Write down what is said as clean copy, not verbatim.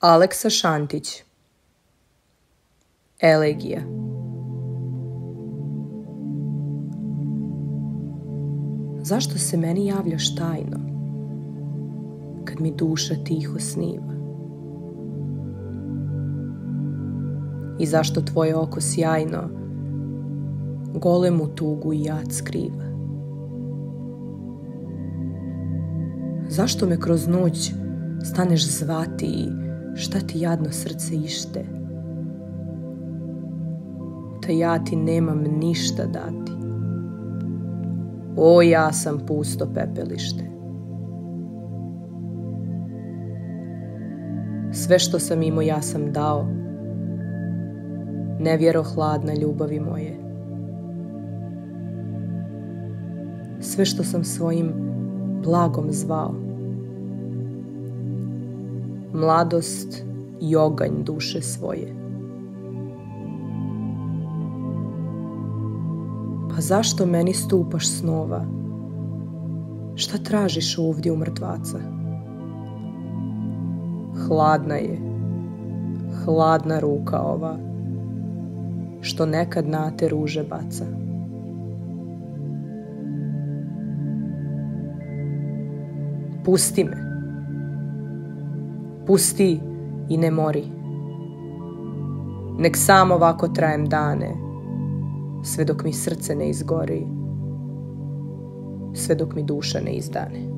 Aleksa Šantić. Elegija. Zašto se meni javljaš tajno, kad mi duša tiho sniva? I zašto tvoje oko sjajno golemu tugu i jad skriva? Zašto me kroz noć staneš zvati i šta ti jadno srce ište? Da ja ti nemam ništa dati. O, ja sam pusto pepelište. Sve što sam imao ja sam dao, nevjero hladna ljubavi moje. Sve što sam svojim blagom zvao, mladost i oganj duše svoje. Pa zašto meni stupaš snova? Šta tražiš ovdje u mrtvaca? Hladna je, hladna ruka ova, što nekad na te ruže baca. Pusti me. Pusti i ne mori. Nek sam ovako trajem dane, sve dok mi srce ne izgori, sve dok mi duša ne izdane.